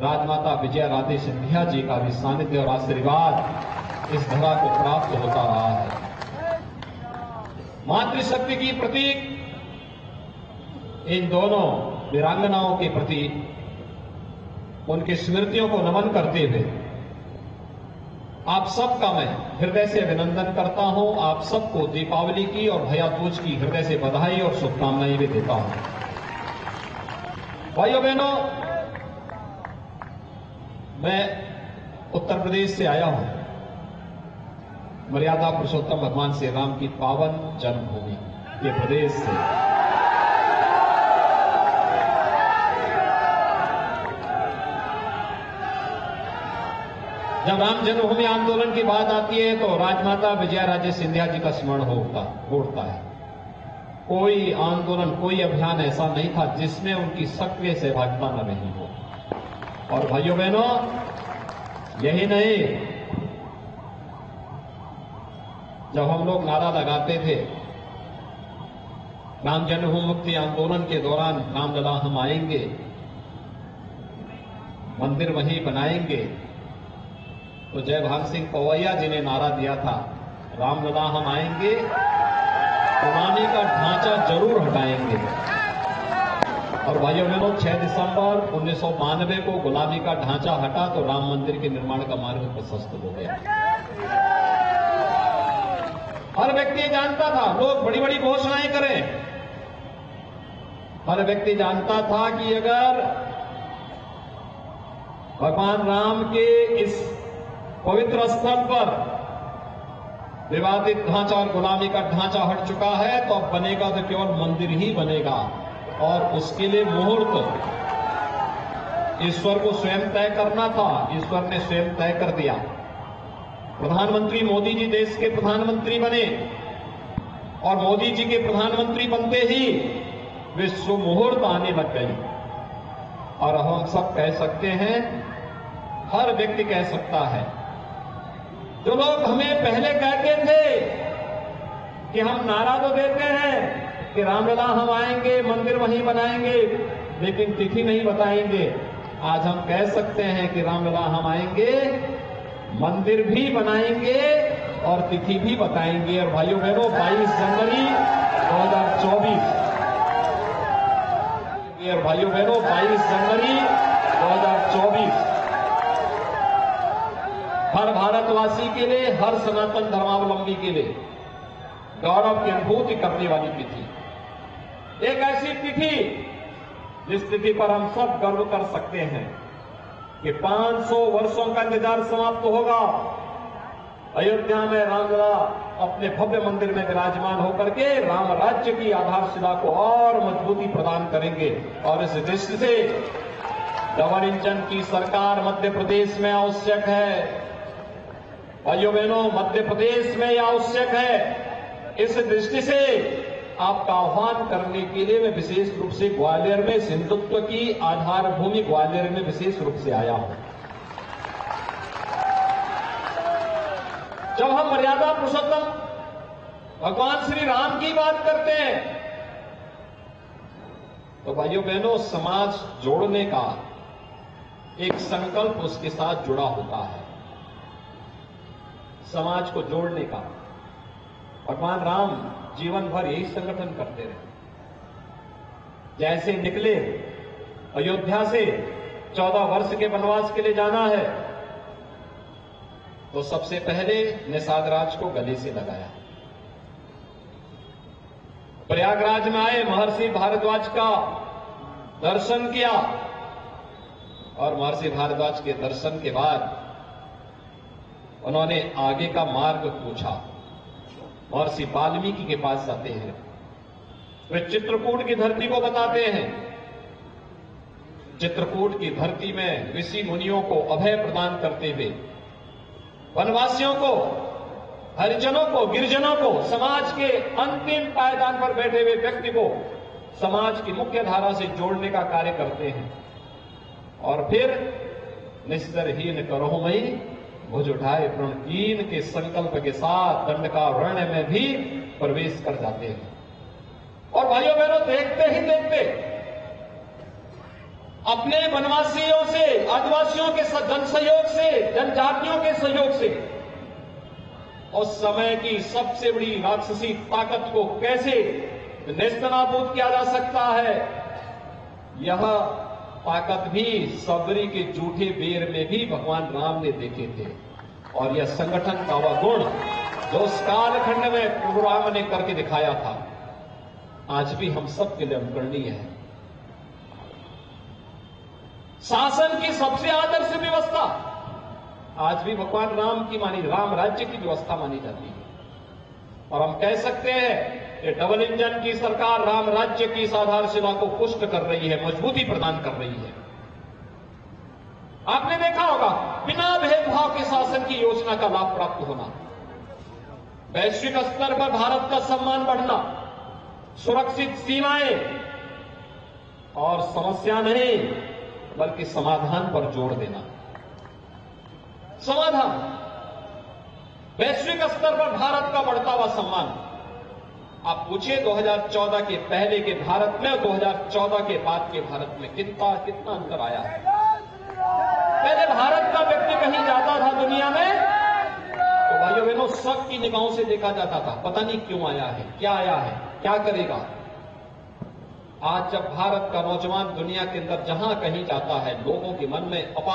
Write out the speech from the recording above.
राजमाता विजया राजे सिंधिया जी का भी सानिध्य और आशीर्वाद इस धरा को प्राप्त होता रहा है। मातृशक्ति की प्रतीक इन दोनों वीरांगनाओं के प्रति उनकी स्मृतियों को नमन करते हुए आप सबका मैं हृदय से अभिनंदन करता हूं। आप सबको दीपावली की और भैया दूज की हृदय से बधाई और शुभकामनाएं भी देता हूं। भाइयों बहनों, मैं उत्तर प्रदेश से आया हूं, मर्यादा पुरुषोत्तम भगवान श्री राम की पावन जन्मभूमि के प्रदेश से। जब राम जन्मभूमि आंदोलन की बात आती है तो राजमाता विजया राजे सिंधिया जी का स्मरण होता है। कोई आंदोलन, कोई अभियान ऐसा नहीं था जिसमें उनकी सक्रिय सहभागिता न रही हो। और भाइयों बहनों, यही नहीं, जब हम लोग नारा लगाते थे राम जन्मभूमि मुक्ति आंदोलन के दौरान, रामलला हम आएंगे, मंदिर वहीं बनाएंगे, तो जय भान सिंह पवैया जी ने नारा दिया था, रामलला हम आएंगे, गुलामी का ढांचा जरूर हटाएंगे। और भाइयों बहनों, 6 दिसंबर 1992 को गुलामी का ढांचा हटा तो राम मंदिर के निर्माण का मार्ग प्रशस्त हो गया। हर व्यक्ति जानता था, लोग बड़ी बड़ी घोषणाएं करें, हर व्यक्ति जानता था कि अगर भगवान राम के इस पवित्र स्थल पर विवादित ढांचा और गुलामी का ढांचा हट चुका है तो अब बनेगा तो केवल मंदिर ही बनेगा। और उसके लिए मुहूर्त ईश्वर को स्वयं तय करना था, ईश्वर ने स्वयं तय कर दिया। प्रधानमंत्री मोदी जी देश के प्रधानमंत्री बने और मोदी जी के प्रधानमंत्री बनते ही विश्व मुहूर्त आने लग गई। और हम सब कह सकते हैं, हर व्यक्ति कह सकता है, जो लोग हमें पहले कहते थे कि हम नारा तो देते हैं कि रामलला हम आएंगे, मंदिर वहीं बनाएंगे, लेकिन तिथि नहीं बताएंगे, आज हम कह सकते हैं कि रामलला हम आएंगे, मंदिर भी बनाएंगे और तिथि भी बताएंगे। और भाइयों बहनों, 22 जनवरी 2024 और भाइयों बहनों 22 जनवरी 2024 हर भारतवासी के लिए, हर सनातन धर्मावलंबी के लिए गौरव की अनुभूति करने वाली तिथि, एक ऐसी तिथि जिस तिथि पर हम सब गर्व कर सकते हैं कि 500 वर्षों का इंतजार समाप्त होगा। अयोध्या में रामलला अपने भव्य मंदिर में विराजमान होकर के राम राज्य की आधारशिला को और मजबूती प्रदान करेंगे। और इस दृष्टि से डबल इंजन की सरकार मध्य प्रदेश में आवश्यक है। भाइयों बहनों, मध्य प्रदेश में यह आवश्यक है। इस दृष्टि से आपका आह्वान करने के लिए मैं विशेष रूप से ग्वालियर में, सिंधुत्व की आधार भूमि ग्वालियर में विशेष रूप से आया हूं। जब हम मर्यादा पुरुषोत्तम भगवान श्री राम की बात करते हैं तो भाइयों बहनों, समाज जोड़ने का एक संकल्प उसके साथ जुड़ा होता है। समाज को जोड़ने का भगवान राम जीवन भर यही संगठन करते रहे। जैसे निकले अयोध्या से 14 वर्ष के वनवास के लिए जाना है तो सबसे पहले निषाद राज को गले से लगाया। प्रयागराज में आए, महर्षि भारद्वाज का दर्शन किया और महर्षि भारद्वाज के दर्शन के बाद उन्होंने आगे का मार्ग पूछा। महर्षि वाल्मीकि के पास जाते हैं, वे चित्रकूट की धरती को बताते हैं। चित्रकूट की धरती में ऋषि मुनियों को अभय प्रदान करते हुए वनवासियों को, हरिजनों को, गिरिजनों को, समाज के अंतिम पायदान पर बैठे हुए व्यक्ति को समाज की मुख्य धारा से जोड़ने का कार्य करते हैं। और फिर निस्तरहीन करो मई भुज उठाए प्रण कीन के संकल्प के साथ दंडकारण्य में भी प्रवेश कर जाते हैं। और भाइयों बहनों, देखते ही देखते अपने वनवासियों से, आदिवासियों के जन सहयोग से, जनजातियों के सहयोग से उस समय की सबसे बड़ी राक्षसी ताकत को कैसे नेस्तनाबूद किया जा सकता है, यह ताकत भी सबरी के जूठे बेर में भी भगवान राम ने देखे थे। और यह संगठन का वह गुण जो उस कालखंड में प्रभु राम ने करके दिखाया था, आज भी हम सब के लिए अनुकरणीय है। शासन की सबसे आदर्श व्यवस्था आज भी भगवान राम की मानी, राम राज्य की व्यवस्था मानी जाती है। और हम कह सकते हैं कि डबल इंजन की सरकार राम राज्य की इस आधारशिला को पुष्ट कर रही है, मजबूती प्रदान कर रही है। आपने देखा होगा बिना भेदभाव के शासन की योजना का लाभ प्राप्त होना, वैश्विक स्तर पर भारत का सम्मान बढ़ना, सुरक्षित सीमाएं और समस्या नहीं बल्कि समाधान पर जोर देना। समाधान, वैश्विक स्तर पर भारत का बढ़ता हुआ सम्मान। आप पूछिए 2014 के पहले के भारत में और 2014 के बाद के भारत में कितना अंतर आया है। पहले भारत का व्यक्ति कहीं जाता था दुनिया में तो भाइयों बहनों शक की निगाहों से देखा जाता था, पता नहीं क्यों आया है, क्या करेगा। आज जब भारत का नौजवान दुनिया के अंदर जहां कहीं जाता है, लोगों के मन में अपार